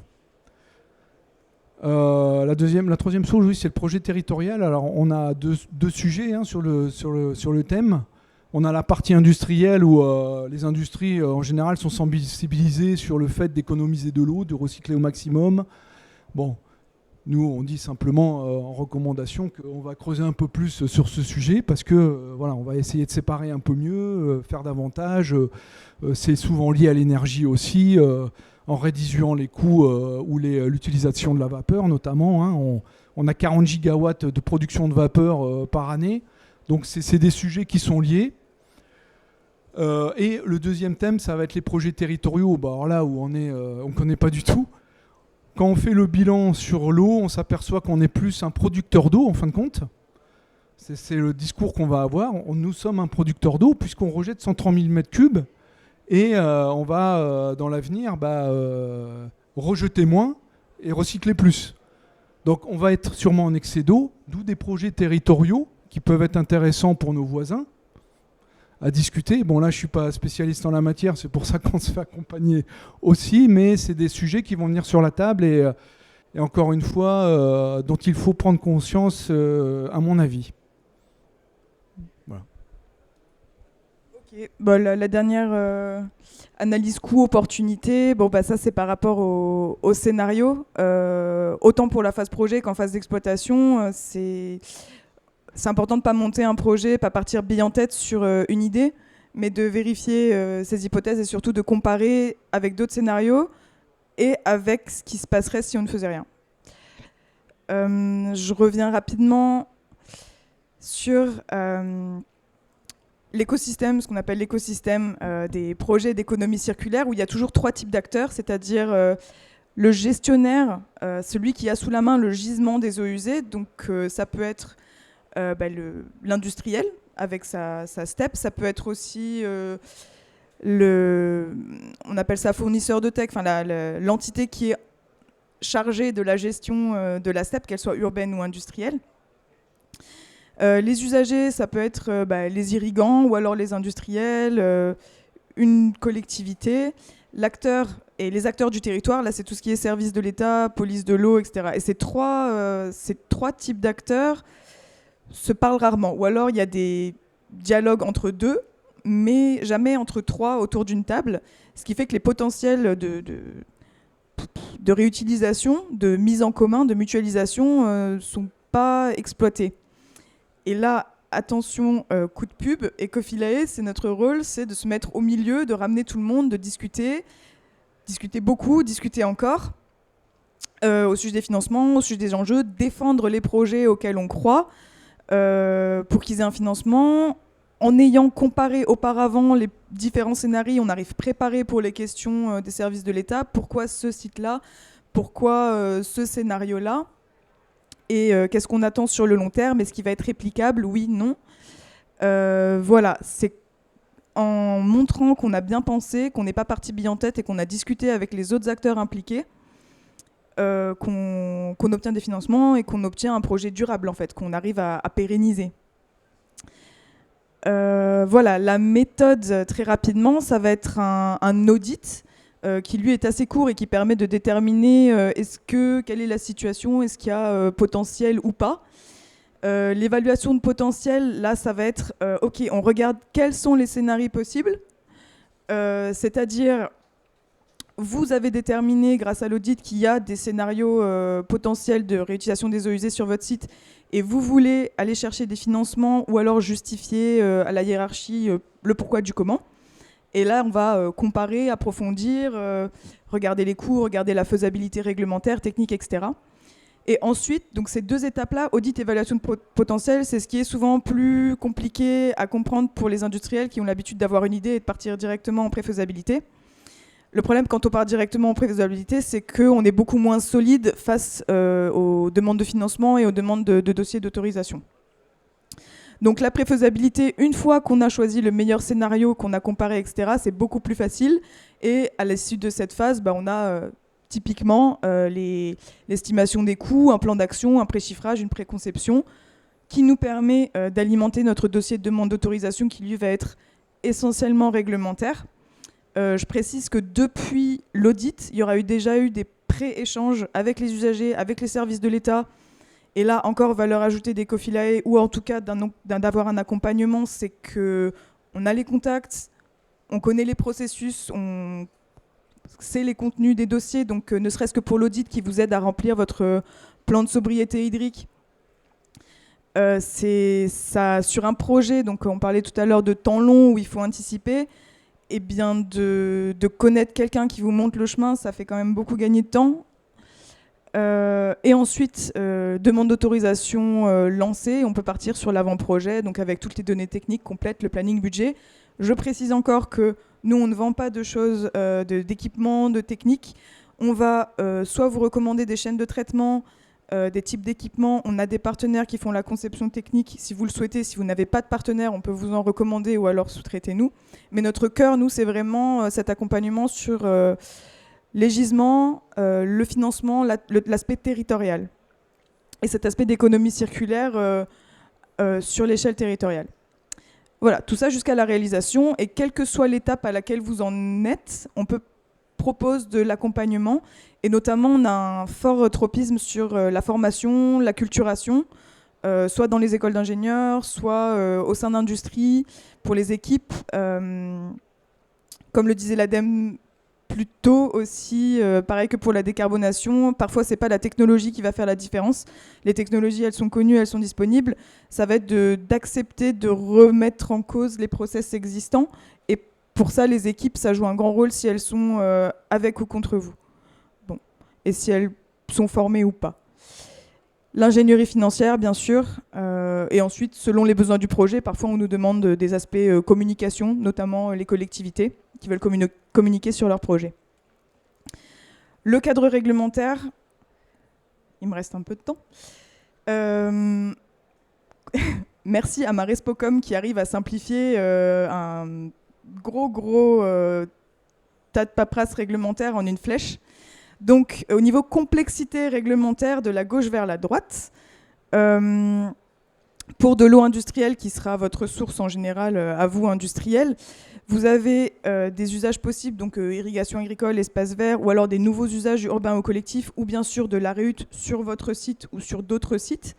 La troisième chose, oui, c'est le projet territorial. Alors on a deux sujets, hein, sur le thème. On a la partie industrielle où les industries en général sont sensibilisées sur le fait d'économiser de l'eau, de recycler au maximum. Bon, nous on dit simplement en recommandation qu'on va creuser un peu plus sur ce sujet parce que voilà, on va essayer de séparer un peu mieux, faire davantage. C'est souvent lié à l'énergie aussi, en réduisant les coûts ou l'utilisation de la vapeur notamment. Hein. On a 40 gigawatts de production de vapeur par année, donc c'est des sujets qui sont liés. Et le deuxième thème, ça va être les projets territoriaux. Bah, alors là où on ne connaît pas du tout. Quand on fait le bilan sur l'eau, on s'aperçoit qu'on est plus un producteur d'eau en fin de compte. C'est le discours qu'on va avoir. Nous sommes un producteur d'eau puisqu'on rejette 130 000 m3 et on va dans l'avenir rejeter moins et recycler plus. Donc on va être sûrement en excès d'eau, d'où des projets territoriaux qui peuvent être intéressants pour nos voisins à discuter. Bon là je ne suis pas spécialiste en la matière, c'est pour ça qu'on se fait accompagner aussi, mais c'est des sujets qui vont venir sur la table et encore une fois dont il faut prendre conscience à mon avis. Voilà. Okay. Bon, la dernière analyse coût-opportunité, bon, bah, ça c'est par rapport au scénario. Autant pour la phase projet qu'en phase d'exploitation, c'est important de ne pas monter un projet, pas partir bille en tête sur une idée, mais de vérifier ces hypothèses et surtout de comparer avec d'autres scénarios et avec ce qui se passerait si on ne faisait rien. Je reviens rapidement sur l'écosystème, ce qu'on appelle l'écosystème des projets d'économie circulaire, où il y a toujours 3 types d'acteurs, c'est-à-dire le gestionnaire, celui qui a sous la main le gisement des eaux usées, donc ça peut être l'industriel avec sa STEP, ça peut être aussi on appelle ça fournisseur de tech, l'entité qui est chargée de la gestion de la STEP, qu'elle soit urbaine ou industrielle. Les usagers, ça peut être les irrigants ou alors les industriels, une collectivité, l'acteur et les acteurs du territoire, là c'est tout ce qui est service de l'État, police de l'eau, etc. Et ces trois types d'acteurs se parlent rarement, ou alors il y a des dialogues entre deux, mais jamais entre 3 autour d'une table, ce qui fait que les potentiels de réutilisation, de mise en commun, de mutualisation ne sont pas exploités. Et là, attention, coup de pub, Ecofilae, c'est notre rôle, c'est de se mettre au milieu, de ramener tout le monde, de discuter beaucoup, discuter encore, au sujet des financements, au sujet des enjeux, défendre les projets auxquels on croit, pour qu'ils aient un financement. En ayant comparé auparavant les différents scénarios, on arrive préparé pour les questions des services de l'État. Pourquoi ce site-là ? Pourquoi ce scénario-là ? Et qu'est-ce qu'on attend sur le long terme ? Est-ce qu'il va être réplicable ? Oui, non. Voilà, c'est en montrant qu'on a bien pensé, qu'on n'est pas parti bille en tête et qu'on a discuté avec les autres acteurs impliqués, qu'on obtient des financements et qu'on obtient un projet durable, en fait, qu'on arrive à pérenniser. Voilà, la méthode, très rapidement, ça va être un audit qui, lui, est assez court et qui permet de déterminer quelle est la situation, est-ce qu'il y a potentiel ou pas. L'évaluation de potentiel, là, ça va être, OK, on regarde quels sont les scénarios possibles, c'est-à-dire... Vous avez déterminé, grâce à l'audit, qu'il y a des scénarios potentiels de réutilisation des eaux usées sur votre site et vous voulez aller chercher des financements ou alors justifier à la hiérarchie le pourquoi du comment. Et là, on va comparer, approfondir, regarder les coûts, regarder la faisabilité réglementaire, technique, etc. Et ensuite, donc ces 2 étapes-là, audit, évaluation de potentiel, c'est ce qui est souvent plus compliqué à comprendre pour les industriels qui ont l'habitude d'avoir une idée et de partir directement en préfaisabilité. Le problème, quand on part directement en préfaisabilité, c'est qu'on est beaucoup moins solide face aux demandes de financement et aux demandes de dossiers d'autorisation. Donc la préfaisabilité, une fois qu'on a choisi le meilleur scénario, qu'on a comparé, etc., c'est beaucoup plus facile. Et à l'issue de cette phase, on a typiquement l'estimation des coûts, un plan d'action, un préchiffrage, une préconception, qui nous permet d'alimenter notre dossier de demande d'autorisation qui, lui, va être essentiellement réglementaire. Je précise que depuis l'audit, il y aura déjà eu des pré-échanges avec les usagers, avec les services de l'État. Et là, encore, valeur ajoutée d'Ecofilae, ou en tout cas d'avoir un accompagnement, c'est qu'on on a les contacts, on connaît les processus, on sait les contenus des dossiers, donc ne serait-ce que pour l'audit qui vous aide à remplir votre plan de sobriété hydrique. C'est ça, sur un projet, donc on parlait tout à l'heure de temps long où il faut anticiper, et bien de connaître quelqu'un qui vous montre le chemin, ça fait quand même beaucoup gagner de temps. Et ensuite, demande d'autorisation lancée, on peut partir sur l'avant-projet, donc avec toutes les données techniques complètes, le planning budget. Je précise encore que nous, on ne vend pas de choses, d'équipements, de techniques. On va soit vous recommander des chaînes de traitement, des types d'équipements. On a des partenaires qui font la conception technique. Si vous le souhaitez, si vous n'avez pas de partenaire, on peut vous en recommander ou alors sous-traiter-nous. Mais notre cœur, nous, c'est vraiment cet accompagnement sur les gisements, le financement, l'aspect territorial. Et cet aspect d'économie circulaire sur l'échelle territoriale. Voilà, tout ça jusqu'à la réalisation. Et quelle que soit l'étape à laquelle vous en êtes, on propose de l'accompagnement. Et notamment, on a un fort tropisme sur la formation, la culturation, soit dans les écoles d'ingénieurs, soit au sein d'industries, pour les équipes. Comme le disait l'ADEME plus tôt aussi, pareil que pour la décarbonation, parfois c'est pas la technologie qui va faire la différence. Les technologies, elles sont connues, elles sont disponibles. Ça va être d'accepter de remettre en cause les process existants. Et pour ça, les équipes, ça joue un grand rôle si elles sont avec ou contre vous. Bon. Et si elles sont formées ou pas. L'ingénierie financière, bien sûr. Et ensuite, selon les besoins du projet, parfois on nous demande des aspects communication, notamment les collectivités qui veulent communiquer sur leur projet. Le cadre réglementaire, il me reste un peu de temps. Merci à ma Respocom qui arrive à simplifier un gros tas de paperasse réglementaire en une flèche. Donc, au niveau complexité réglementaire de la gauche vers la droite, pour de l'eau industrielle, qui sera votre source en général à vous, industrielle, vous avez des usages possibles, donc irrigation agricole, espace vert, ou alors des nouveaux usages urbains ou collectifs, ou bien sûr de la réhute sur votre site ou sur d'autres sites,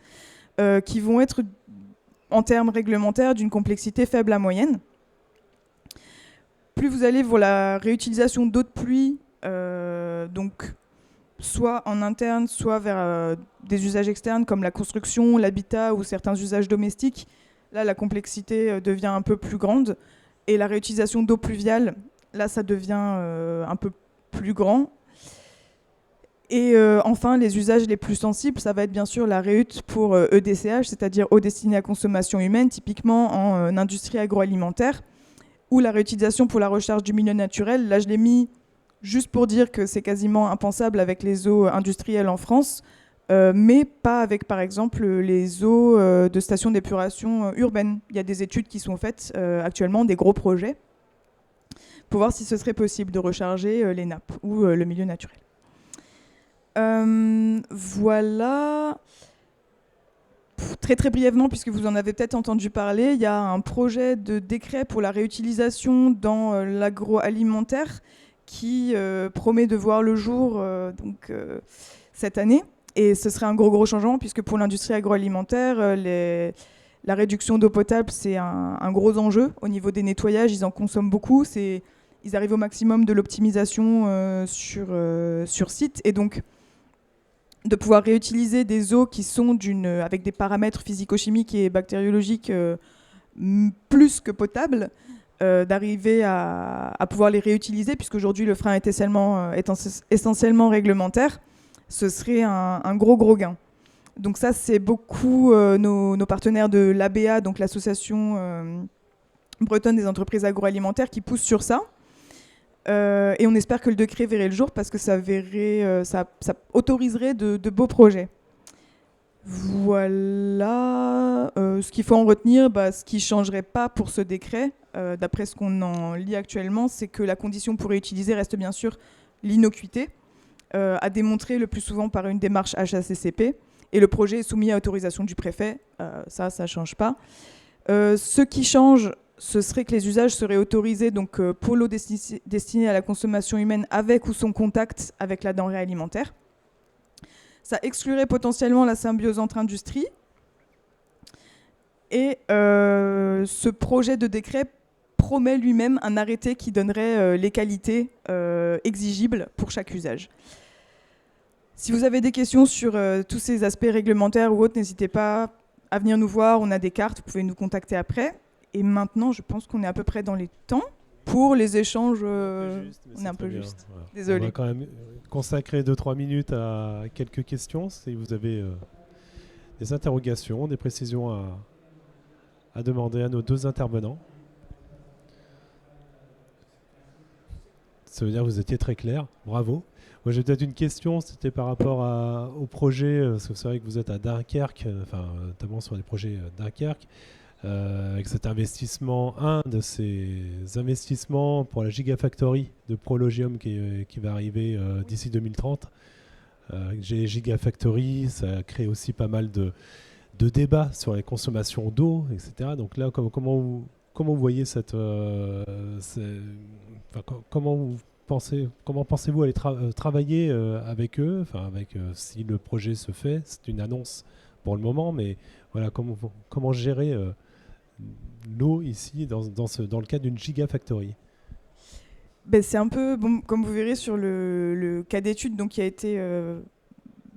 qui vont être, en termes réglementaires, d'une complexité faible à moyenne. Plus vous allez pour la réutilisation d'eau de pluie, donc soit en interne, soit vers des usages externes comme la construction, l'habitat ou certains usages domestiques. Là, la complexité devient un peu plus grande. Et la réutilisation d'eau pluviale, là, ça devient un peu plus grand. Et enfin, les usages les plus sensibles, ça va être bien sûr la réhute pour EDCH, c'est-à-dire eau destinée à consommation humaine, typiquement en industrie agroalimentaire, ou la réutilisation pour la recharge du milieu naturel. Là, je l'ai mis juste pour dire que c'est quasiment impensable avec les eaux industrielles en France, mais pas avec, par exemple, les eaux de stations d'épuration urbaines. Il y a des études qui sont faites actuellement, des gros projets, pour voir si ce serait possible de recharger les nappes ou le milieu naturel. Voilà. Très très brièvement, puisque vous en avez peut-être entendu parler, il y a un projet de décret pour la réutilisation dans l'agroalimentaire qui promet de voir le jour cette année. Et ce serait un gros changement, puisque pour l'industrie agroalimentaire, la réduction d'eau potable, c'est un gros enjeu. Au niveau des nettoyages, ils en consomment beaucoup. Ils arrivent au maximum de l'optimisation sur site. Et donc, de pouvoir réutiliser des eaux qui sont avec des paramètres physico-chimiques et bactériologiques plus que potables, d'arriver à pouvoir les réutiliser, puisqu'aujourd'hui le frein est essentiellement réglementaire, ce serait un gros gain. Donc ça, c'est beaucoup nos partenaires de l'ABA, donc l'association bretonne des entreprises agroalimentaires, qui poussent sur ça. Et on espère que le décret verrait le jour, parce que ça autoriserait de beaux projets. Voilà ce qu'il faut en retenir. Ce qui ne changerait pas pour ce décret, d'après ce qu'on en lit actuellement, c'est que la condition pour réutiliser reste bien sûr l'innocuité, à démontrer le plus souvent par une démarche HACCP, et le projet est soumis à autorisation du préfet. Ça ne change pas. Ce qui change, ce serait que les usages seraient autorisés donc, pour l'eau destinée à la consommation humaine avec ou sans contact avec la denrée alimentaire. Ça exclurait potentiellement la symbiose entre industries. Et ce projet de décret promet lui-même un arrêté qui donnerait les qualités exigibles pour chaque usage. Si vous avez des questions sur tous ces aspects réglementaires ou autres, n'hésitez pas à venir nous voir, on a des cartes, vous pouvez nous contacter après. Et maintenant, je pense qu'on est à peu près dans les temps pour les échanges. On est un peu juste. Voilà. Désolé. On va quand même consacrer 2-3 minutes à quelques questions. Si vous avez des interrogations, des précisions à demander à nos deux intervenants. Ça veut dire que vous étiez très clair. Bravo. Moi, j'ai peut-être une question, c'était par rapport au projet, parce que c'est vrai que vous êtes à Dunkerque, notamment sur les projets Dunkerque, avec cet investissement, un de ces investissements pour la Gigafactory de Prologium qui va arriver d'ici 2030. Gigafactory, ça crée aussi pas mal de débats sur les consommations d'eau, etc. Donc là, comment vous voyez comment pensez-vous aller travailler avec eux, si le projet se fait, c'est une annonce pour le moment, mais voilà, comment gérer l'eau ici dans le cadre d'une Gigafactory? C'est un peu, comme vous verrez sur le cas d'étude qui a été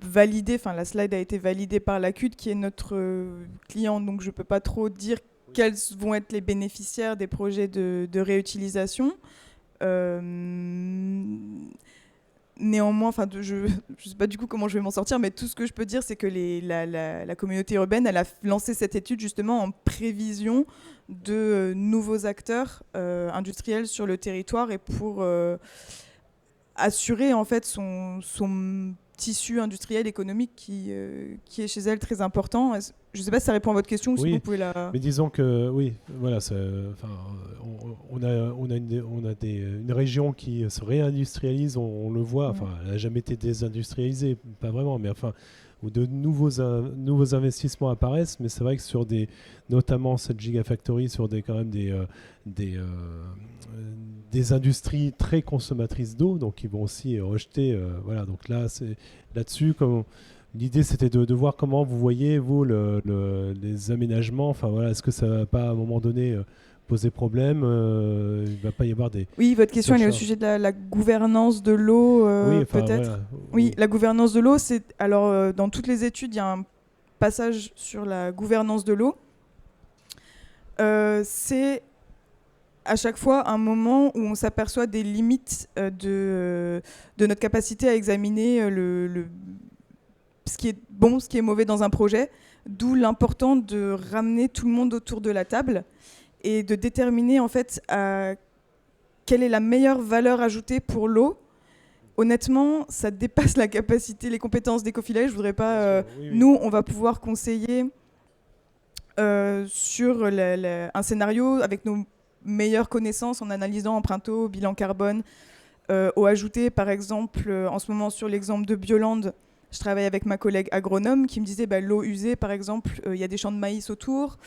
validé, la slide a été validée par l'ACUD qui est notre client, donc je ne peux pas trop dire quels vont être les bénéficiaires des projets de réutilisation. Néanmoins, je sais pas du coup comment je vais m'en sortir, mais tout ce que je peux dire, c'est que la communauté urbaine, elle a lancé cette étude justement en prévision de nouveaux acteurs industriels sur le territoire et pour assurer en fait son tissu industriel économique qui est chez elle très important. Je ne sais pas si ça répond à votre question ou si vous pouvez la... Mais disons que oui, voilà, on a une région qui se réindustrialise, on le voit, elle n'a jamais été désindustrialisée, pas vraiment, mais où de nouveaux investissements apparaissent, mais c'est vrai que notamment cette Gigafactory, sur quand même des industries très consommatrices d'eau, donc qui vont aussi rejeter, voilà, donc là-dessus, l'idée c'était de voir comment vous voyez, vous, les aménagements, est-ce que ça ne va pas à un moment donné poser problème, il ne va pas y avoir des... Oui, votre question elle est au sujet de la gouvernance de l'eau, peut-être. Voilà, oui, la gouvernance de l'eau, alors dans toutes les études, il y a un passage sur la gouvernance de l'eau. C'est à chaque fois un moment où on s'aperçoit des limites de notre capacité à examiner ce qui est bon, ce qui est mauvais dans un projet, d'où l'important de ramener tout le monde autour de la table et de déterminer en fait quelle est la meilleure valeur ajoutée pour l'eau. Honnêtement, ça dépasse la capacité, les compétences d'Ecofilae. Je voudrais pas... Nous, on va pouvoir conseiller sur un scénario avec nos meilleures connaissances en analysant empreinte eau, bilan carbone, eau ajoutée. Par exemple, en ce moment, sur l'exemple de Bioland, je travaille avec ma collègue agronome qui me disait l'eau usée, par exemple, il y a des champs de maïs autour.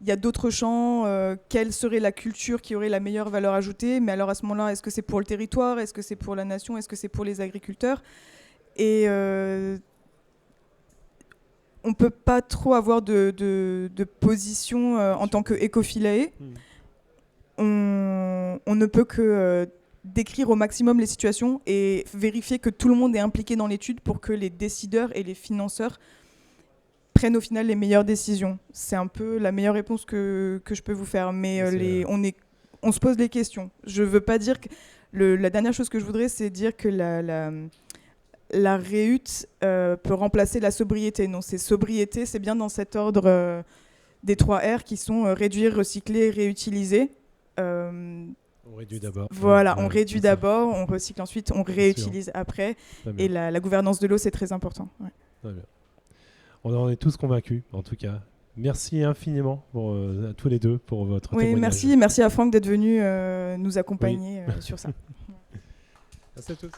Il y a d'autres champs, quelle serait la culture qui aurait la meilleure valeur ajoutée? Mais alors à ce moment-là, est-ce que c'est pour le territoire? Est-ce que c'est pour la nation? Est-ce que c'est pour les agriculteurs? Et on ne peut pas trop avoir de position en tant qu'Ecofilae. On ne peut que décrire au maximum les situations et vérifier que tout le monde est impliqué dans l'étude pour que les décideurs et les financeurs prennent au final les meilleures décisions. C'est un peu la meilleure réponse que je peux vous faire. Mais on se pose les questions. Je ne veux pas dire que... la dernière chose que je voudrais, c'est dire que la réhute peut remplacer la sobriété. Non, sobriété, c'est bien dans cet ordre des 3 R qui sont réduire, recycler, réutiliser. On réduit d'abord. Voilà, on réduit d'abord, on recycle ensuite, on réutilise après. Et la gouvernance de l'eau, c'est très important. Ouais. Très bien. On en est tous convaincus, en tout cas. Merci infiniment à tous les deux pour votre témoignage. Merci à Franck d'être venu nous accompagner sur ça. Merci à tous.